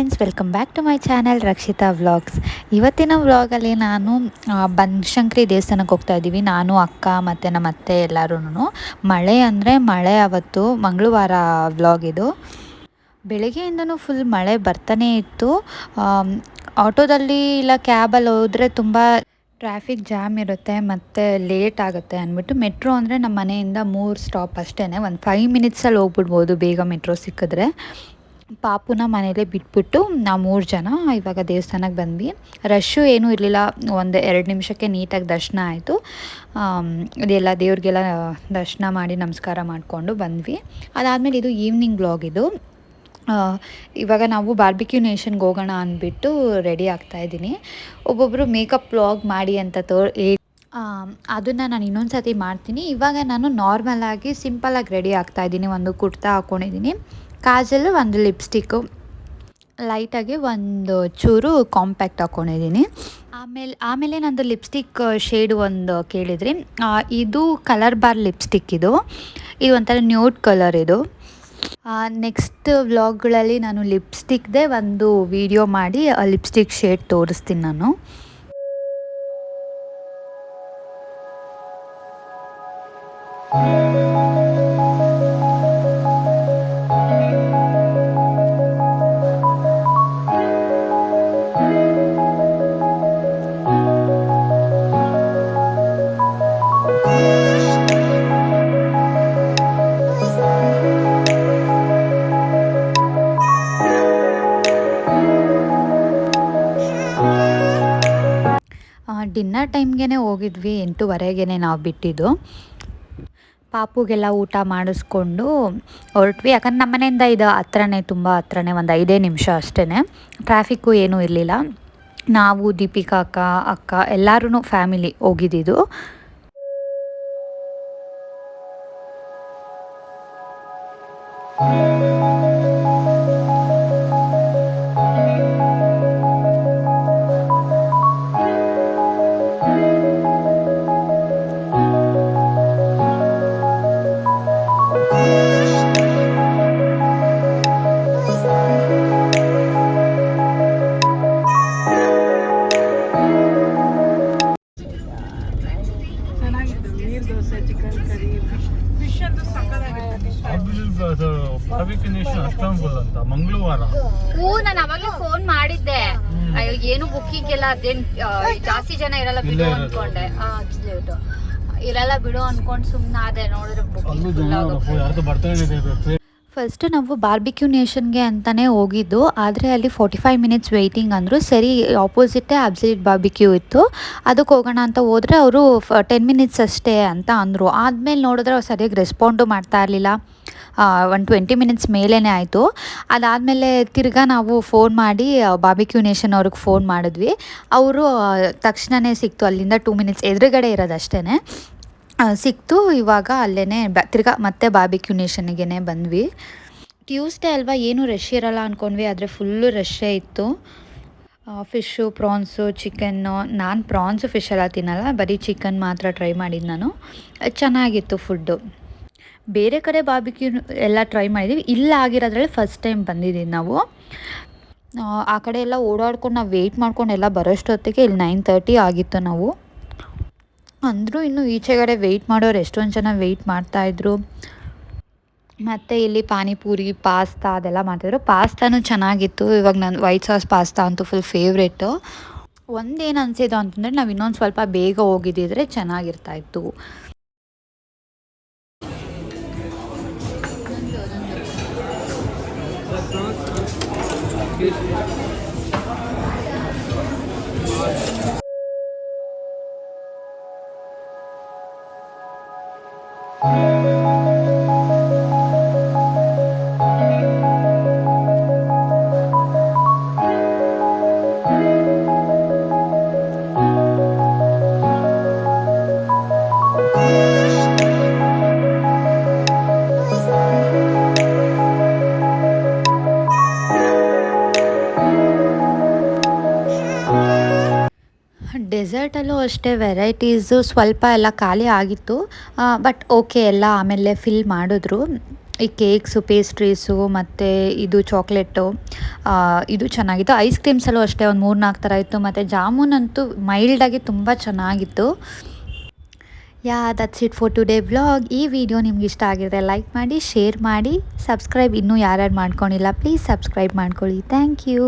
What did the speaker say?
Friends, welcome back to my channel Rakshita vlogs. ಇವತ್ತಿನ ವ್ಲಾಗಲ್ಲಿ ನಾನು ಬನಶಂಕರಿ ದೇವಸ್ಥಾನಕ್ಕೆ ಹೋಗ್ತಾ ಇದ್ದೀವಿ. ನಾನು, ಅಕ್ಕ ಮತ್ತು ನಮ್ಮ ಅತ್ತೆ ಎಲ್ಲರೂ. ಮಳೆ ಅಂದರೆ ಮಳೆ. ಅವತ್ತು ಮಂಗಳವಾರ ವ್ಲಾಗ್ ಇದು. ಬೆಳಗ್ಗೆಯಿಂದನೂ ಫುಲ್ ಮಳೆ ಬರ್ತಾನೇ ಇತ್ತು. ಆಟೋದಲ್ಲಿ ಇಲ್ಲ ಕ್ಯಾಬಲ್ಲಿ ಹೋದರೆ ತುಂಬ ಟ್ರಾಫಿಕ್ ಜಾಮ್ ಇರುತ್ತೆ ಮತ್ತು ಲೇಟ್ ಆಗುತ್ತೆ ಅಂದ್ಬಿಟ್ಟು ಮೆಟ್ರೋ ಅಂದರೆ ನಮ್ಮ ಮನೆಯಿಂದ 3 ಸ್ಟಾಪ್ ಅಷ್ಟೇ. ಒಂದು 5 ಮಿನಿಟ್ಸಲ್ಲಿ ಹೋಗ್ಬಿಡ್ಬೋದು ಬೇಗ ಮೆಟ್ರೋ ಸಿಕ್ಕಿದ್ರೆ. ಪಾಪುನ ಮನೇಲೇ ಬಿಟ್ಬಿಟ್ಟು ನಾವು 3 ಜನ ಇವಾಗ ದೇವಸ್ಥಾನಕ್ಕೆ ಬಂದ್ವಿ. ರಶ್ಶು ಏನೂ ಇರಲಿಲ್ಲ. 1-2 ನಿಮಿಷಕ್ಕೆ ನೀಟಾಗಿ ದರ್ಶನ ಆಯಿತು. ಇದೆಲ್ಲ ದೇವ್ರಿಗೆಲ್ಲ ದರ್ಶನ ಮಾಡಿ ನಮಸ್ಕಾರ ಮಾಡಿಕೊಂಡು ಬಂದ್ವಿ. ಅದಾದಮೇಲೆ ಇದು ಈವ್ನಿಂಗ್ ಬ್ಲಾಗ್ ಇದು. ಇವಾಗ ನಾವು ಬಾರ್ಬಿಕ್ಯೂ ನೇಷನ್ಗೆ ಹೋಗೋಣ ಅಂದ್ಬಿಟ್ಟು ರೆಡಿ ಆಗ್ತಾಯಿದ್ದೀನಿ. ಒಬ್ಬೊಬ್ಬರು ಮೇಕಪ್ ಬ್ಲಾಗ್ ಮಾಡಿ ಅಂತ ಅದನ್ನು ನಾನು ಇನ್ನೊಂದು ಸರ್ತಿ ಮಾಡ್ತೀನಿ. ಇವಾಗ ನಾನು ನಾರ್ಮಲಾಗಿ ಸಿಂಪಲಾಗಿ ರೆಡಿ ಆಗ್ತಾಯಿದ್ದೀನಿ. ಒಂದು ಕುರ್ತಾ ಹಾಕ್ಕೊಂಡಿದ್ದೀನಿ, ಕಾಜಲ್ಲು, ಒಂದು ಲಿಪ್ಸ್ಟಿಕ್ಕು, ಲೈಟಾಗಿ ಒಂದು ಚೂರು ಕಾಂಪ್ಯಾಕ್ಟ್ ಹಾಕ್ಕೊಂಡಿದ್ದೀನಿ. ಆಮೇಲೆ ನಂದು ಲಿಪ್ಸ್ಟಿಕ್ ಶೇಡು ಒಂದು ಕೇಳಿದ್ರಿ. ಇದು ಕಲರ್ ಬಾರ್ ಲಿಪ್ಸ್ಟಿಕ್. ಇದು ಒಂಥರ ನ್ಯೂಡ್ ಕಲರ್ ಇದು. ನೆಕ್ಸ್ಟ್ ವ್ಲಾಗ್ಗಳಲ್ಲಿ ನಾನು ಲಿಪ್ಸ್ಟಿಕ್ದೇ ಒಂದು ವಿಡಿಯೋ ಮಾಡಿ ಲಿಪ್ಸ್ಟಿಕ್ ಶೇಡ್ ತೋರಿಸ್ತೀನಿ ನಾನು. ಡಿನ್ನರ್ ಟೈಮ್ಗೆ ಹೋಗಿದ್ವಿ. 8:30ಗೆ ನಾವು ಬಿಟ್ಟಿದ್ದು. ಪಾಪುಗೆಲ್ಲ ಊಟ ಮಾಡಿಸ್ಕೊಂಡು ಹೊರಟ್ವಿ. ಯಾಕಂದ್ರೆ ನಮ್ಮ ಮನೆಯಿಂದ ಇದು ಹತ್ರನೇ, ತುಂಬ ಹತ್ರನೇ, ಒಂದು 5 ನಿಮಿಷ ಅಷ್ಟೇ. ಟ್ರಾಫಿಕ್ಕು ಏನೂ ಇರಲಿಲ್ಲ. ನಾವು, ದೀಪಿಕಾ ಅಕ್ಕ ಎಲ್ಲರೂ ಫ್ಯಾಮಿಲಿ ಹೋಗಿದ್ದಿದ್ದು. ಮಂಗಳವಾರ ನಾನು ಅವಾಗಲೇ ಫೋನ್ ಮಾಡಿದ್ದೆ. ಅಯ್ಯೋ ಏನು ಬುಕ್ಕಿಂಗ್ ಎಲ್ಲ ಜಾಸ್ತಿ ಜನ ಇರಲ್ಲ ಬಿಡು ಅನ್ಕೊಂಡೆ. ಇರಲ್ಲ ಬಿಡು ಅನ್ಕೊಂಡು ಸುಮ್ಮನೆ ಅದೇ ನೋಡಿದ್ರೆ ಫಸ್ಟ್ ನಾವು ಬಾರ್ಬಿಕ್ಯೂ ನೇಷನ್ಗೆ ಅಂತಲೇ ಹೋಗಿದ್ದು. ಆದರೆ ಅಲ್ಲಿ 45 ಮಿನಿಟ್ಸ್ ವೆಯ್ಟಿಂಗ್ ಅಂದರು. ಸರಿ, ಆಪೋಸಿಟೇ ಅಬ್ಸಲ್ಯೂಟ್ ಬಾರ್ಬಿಕ್ಯೂ ಇತ್ತು, ಅದಕ್ಕೆ ಹೋಗೋಣ ಅಂತ ಹೋದರೆ ಅವರು 10 ಮಿನಿಟ್ಸ್ ಅಷ್ಟೇ ಅಂತ ಅಂದರು. ಆದಮೇಲೆ ನೋಡಿದ್ರೆ ಅವ್ರು ಸರಿಯಾಗಿ ರೆಸ್ಪಾಂಡು ಮಾಡ್ತಾ ಇರಲಿಲ್ಲ. 20 ಮಿನಿಟ್ಸ್ ಮೇಲೇ ಆಯಿತು. ಅದಾದಮೇಲೆ ತಿರ್ಗಾ ನಾವು ಫೋನ್ ಮಾಡಿ ಬಾರ್ಬಿಕ್ಯೂ ನೇಷನ್ ಅವ್ರಿಗೆ ಫೋನ್ ಮಾಡಿದ್ವಿ. ಅವರು ತಕ್ಷಣವೇ ಸಿಕ್ತು. ಅಲ್ಲಿಂದ 2 ಮಿನಿಟ್ಸ್ ಎದುರುಗಡೆ ಇರೋದಷ್ಟೇ ಸಿಕ್ತು. ಇವಾಗ ಅಲ್ಲೇ ತಿರ್ಗಾ ಮತ್ತೆ ಬಾರ್ಬಿಕ್ಯೂ ನೇಷನ್ಗೆ ಬಂದ್ವಿ. ಟ್ಯೂಸ್ಡೇ ಅಲ್ವಾ, ಏನೂ ರಶ್ ಇರಲ್ಲ ಅಂದ್ಕೊಂಡ್ವಿ, ಆದರೆ ಫುಲ್ಲು ರಶ್ಶೇ ಇತ್ತು. Fish, prawns, chicken. ನಾನು ಪ್ರಾನ್ಸು ಫಿಶ್ ಎಲ್ಲ ತಿನ್ನಲ್ಲ, ಬರೀ ಚಿಕನ್ ಮಾತ್ರ ಟ್ರೈ ಮಾಡಿದ್ದು ನಾನು. ಚೆನ್ನಾಗಿತ್ತು ಫುಡ್ಡು. ಬೇರೆ ಕಡೆ ಬಾರ್ಬಿಕ್ಯೂ ಎಲ್ಲ ಟ್ರೈ ಮಾಡಿದ್ದೀವಿ, ಇಲ್ಲ ಆಗಿರೋದ್ರಲ್ಲಿ ಫಸ್ಟ್ ಟೈಮ್ ಬಂದಿದ್ದೀವಿ ನಾವು. ಆ ಕಡೆ ಎಲ್ಲ ಓಡಾಡ್ಕೊಂಡು ನಾವು ವೆಯ್ಟ್ ಮಾಡ್ಕೊಂಡು ಎಲ್ಲ ಬರೋಷ್ಟೊತ್ತಿಗೆ ಇಲ್ಲಿ 9:30 ಆಗಿತ್ತು. ನಾವು ಅಂದರೂ ಇನ್ನೂ ಈಚೆಗಡೆ ವೆಯ್ಟ್ ಮಾಡೋರು ಎಷ್ಟೊಂದು ಜನ ವೆಯ್ಟ್ ಮಾಡ್ತಾಯಿದ್ರು. ಮತ್ತು ಇಲ್ಲಿ ಪಾನಿಪೂರಿ, ಪಾಸ್ತಾ ಅದೆಲ್ಲ ಮಾಡ್ತಾಯಿದ್ರು. ಪಾಸ್ತಾನು ಚೆನ್ನಾಗಿತ್ತು. ಇವಾಗ ನಾನು ವೈಟ್ ಸಾಸ್ ಪಾಸ್ತಾ ಅಂತೂ ಫುಲ್ ಫೇವ್ರೇಟು. ಒಂದೇನು ಅನಿಸಿದ್ದು ಅಂತಂದರೆ ನಾವು ಇನ್ನೊಂದು ಸ್ವಲ್ಪ ಬೇಗ ಹೋಗಿದ್ದಿದ್ರೆ ಚೆನ್ನಾಗಿರ್ತಾಯಿತ್ತು. ಡೆಸರ್ಟಲ್ಲೂ ಅಷ್ಟೇ ವೆರೈಟೀಸು ಸ್ವಲ್ಪ ಎಲ್ಲ ಖಾಲಿ ಆಗಿತ್ತು. ಬಟ್ ಓಕೆ, ಎಲ್ಲ ಆಮೇಲೆ ಫಿಲ್ ಮಾಡಿದ್ರು. ಈ ಕೇಕ್ಸು ಪೇಸ್ಟ್ರೀಸು ಮತ್ತು ಇದು ಚಾಕ್ಲೇಟು ಇದು ಚೆನ್ನಾಗಿತ್ತು. ಐಸ್ ಕ್ರೀಮ್ಸಲ್ಲೂ ಅಷ್ಟೇ ಒಂದು 3-4 ಥರ ಇತ್ತು. ಮತ್ತು ಜಾಮೂನ್ ಅಂತೂ ಮೈಲ್ಡಾಗಿ ತುಂಬ ಚೆನ್ನಾಗಿತ್ತು. That's it for today vlog. ಈ ವಿಡಿಯೋ ನಿಮ್ಗೆ ಇಷ್ಟ ಆಗಿದ್ರೆ ಲೈಕ್ ಮಾಡಿ, ಶೇರ್ ಮಾಡಿ, ಸಬ್ಸ್ಕ್ರೈಬ್ ಇನ್ನೂ ಯಾರ್ಯಾರು ಮಾಡ್ಕೊಂಡಿಲ್ಲ ಪ್ಲೀಸ್ ಸಬ್ಸ್ಕ್ರೈಬ್ ಮಾಡ್ಕೊಳ್ಳಿ. Thank you.